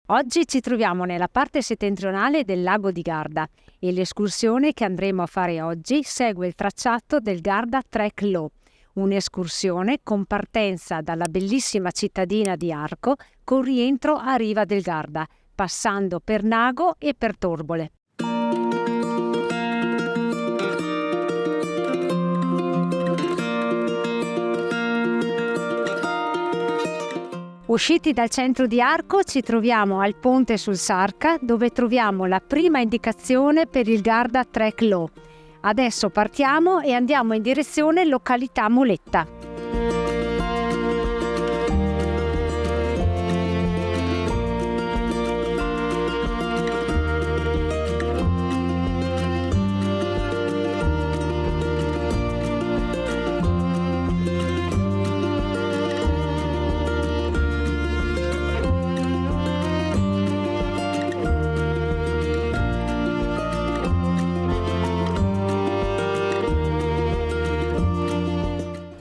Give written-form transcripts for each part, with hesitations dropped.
Oggi ci troviamo nella parte settentrionale del lago di Garda e l'escursione che andremo a fare oggi segue il tracciato del Garda Trek Low, un'escursione con partenza dalla bellissima cittadina di Arco con rientro a riva del Garda, passando per Nago e per Torbole. Usciti dal centro di Arco ci troviamo al ponte sul Sarca, dove troviamo la prima indicazione per il Garda Trek Low. Adesso partiamo e andiamo in direzione località Moletta.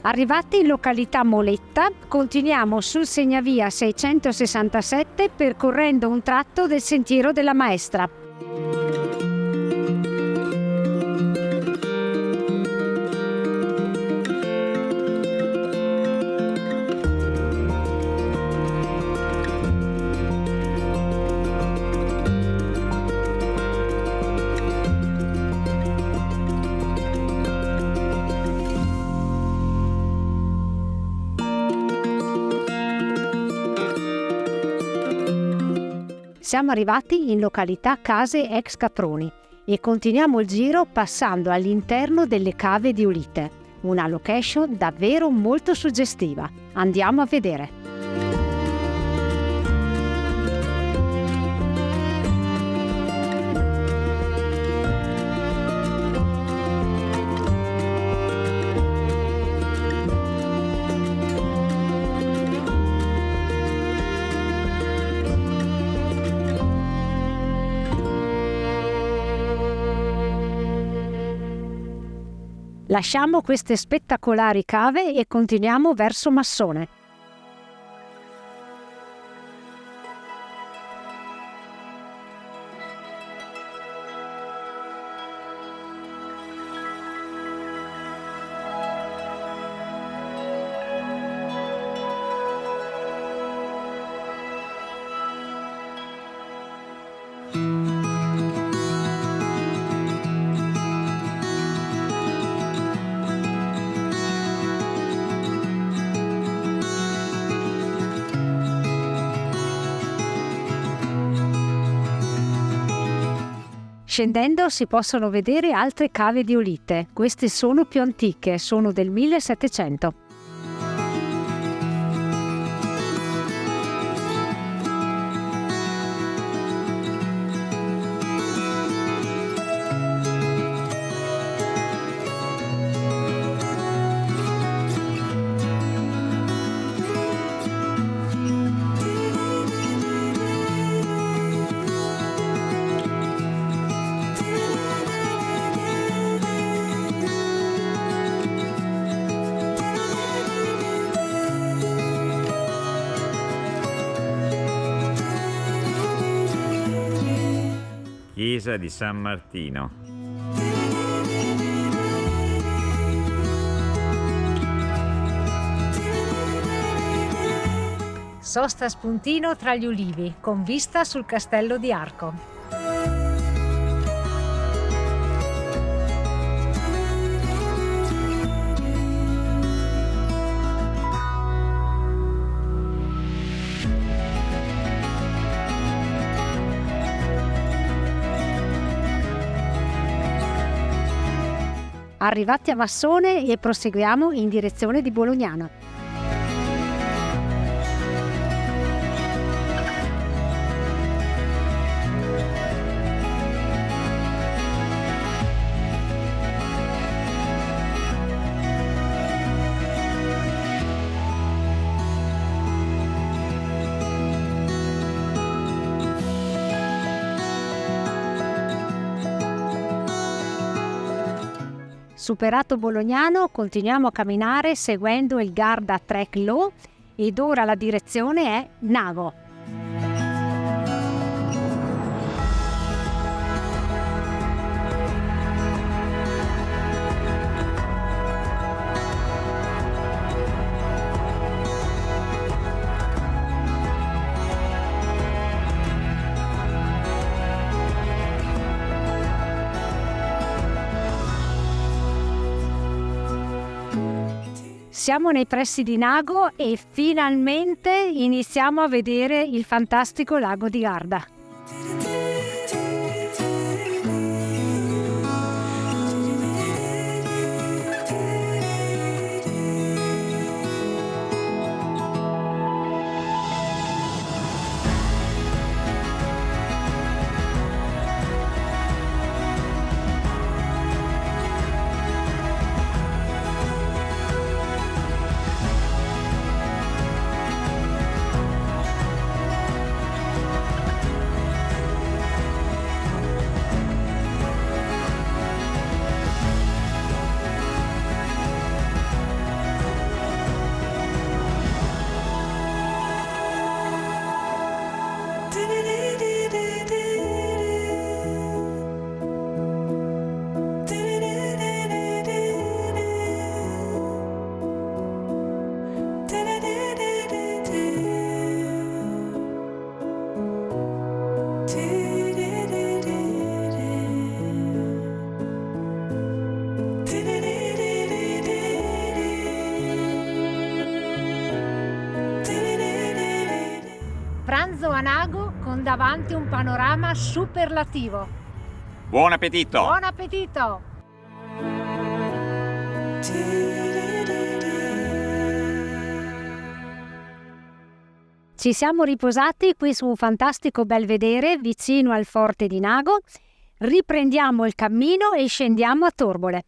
Arrivati in località Moletta, continuiamo sul segnavia 667 percorrendo un tratto del Sentiero della Maestra. Siamo arrivati in località Case ex Caproni e continuiamo il giro passando all'interno delle cave di Olite, una location davvero molto suggestiva. Andiamo a vedere. Lasciamo queste spettacolari cave e continuiamo verso Massone. Scendendo si possono vedere altre cave di Olite. Queste sono più antiche, sono del 1700. Chiesa di San Martino. Sosta a spuntino tra gli ulivi, con vista sul castello di Arco. Arrivati a Massone e proseguiamo in direzione di Bolognano. Superato Bolognano, continuiamo a camminare seguendo il Garda Trek Low ed ora la direzione è Nago. Siamo nei pressi di Nago e finalmente iniziamo a vedere il fantastico lago di Garda. Pranzo a Nago con davanti un panorama superlativo. Buon appetito! Buon appetito! Ci siamo riposati qui su un fantastico belvedere vicino al forte di Nago. Riprendiamo il cammino e scendiamo a Torbole.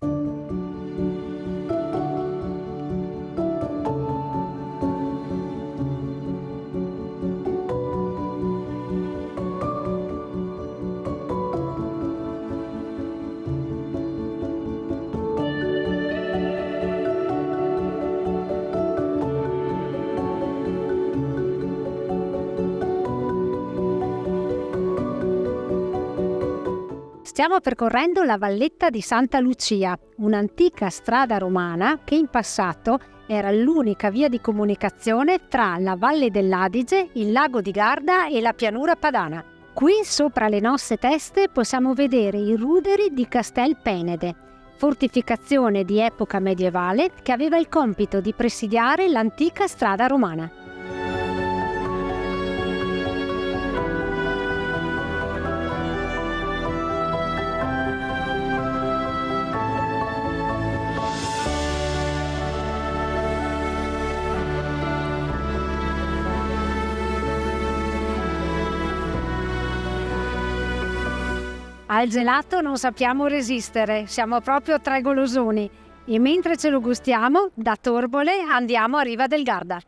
Stiamo percorrendo la valletta di Santa Lucia, un'antica strada romana che in passato era l'unica via di comunicazione tra la Valle dell'Adige, il lago di Garda e la pianura padana. Qui sopra le nostre teste possiamo vedere i ruderi di Castel Penede, fortificazione di epoca medievale che aveva il compito di presidiare l'antica strada romana. Al gelato non sappiamo resistere, siamo proprio tre golosoni e mentre ce lo gustiamo, da Torbole andiamo a Riva del Garda.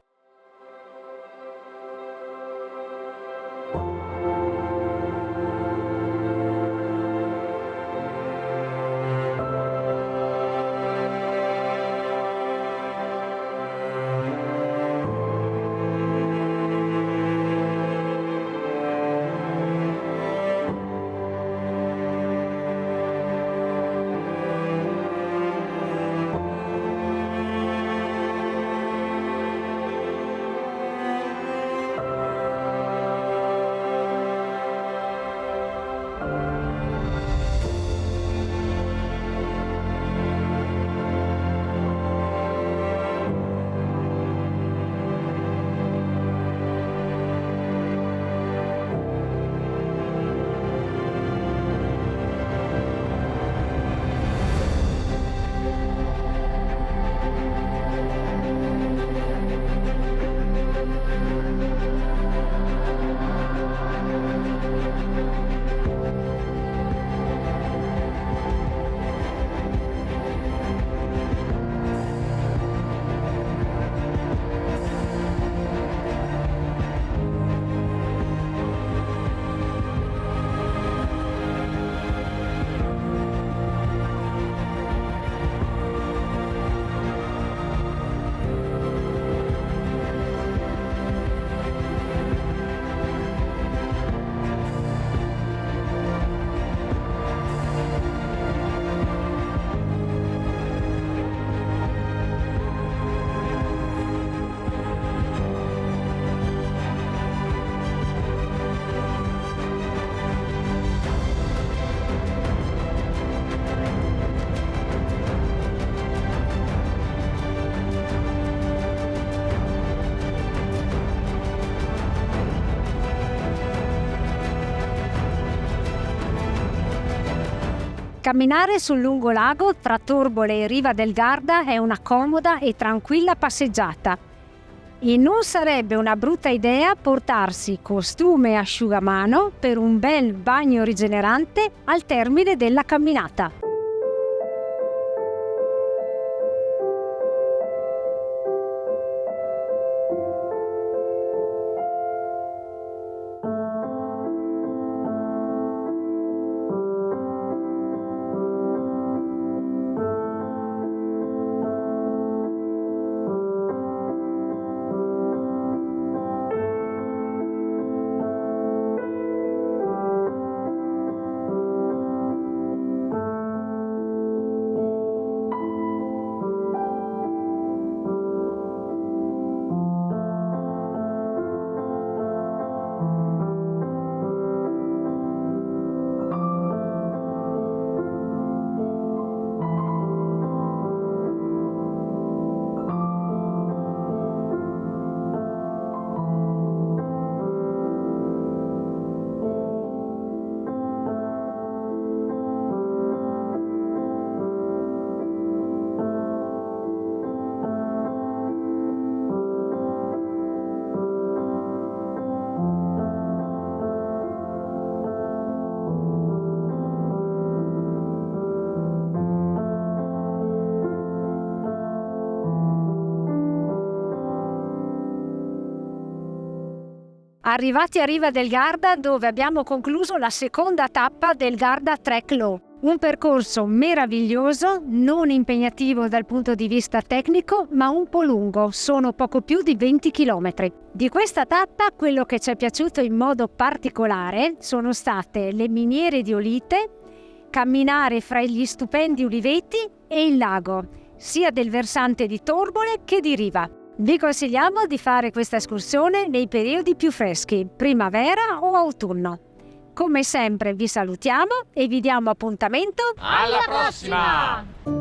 Camminare sul lungolago tra Torbole e Riva del Garda è una comoda e tranquilla passeggiata. E non sarebbe una brutta idea portarsi costume e asciugamano per un bel bagno rigenerante al termine della camminata. Arrivati a Riva del Garda, dove abbiamo concluso la seconda tappa del Garda Trek Low. Un percorso meraviglioso, non impegnativo dal punto di vista tecnico, ma un po' lungo, sono poco più di 20 km. Di questa tappa quello che ci è piaciuto in modo particolare sono state le miniere di Olite, camminare fra gli stupendi uliveti e il lago, sia del versante di Torbole che di Riva. Vi consigliamo di fare questa escursione nei periodi più freschi, primavera o autunno. Come sempre vi salutiamo e vi diamo appuntamento Alla prossima!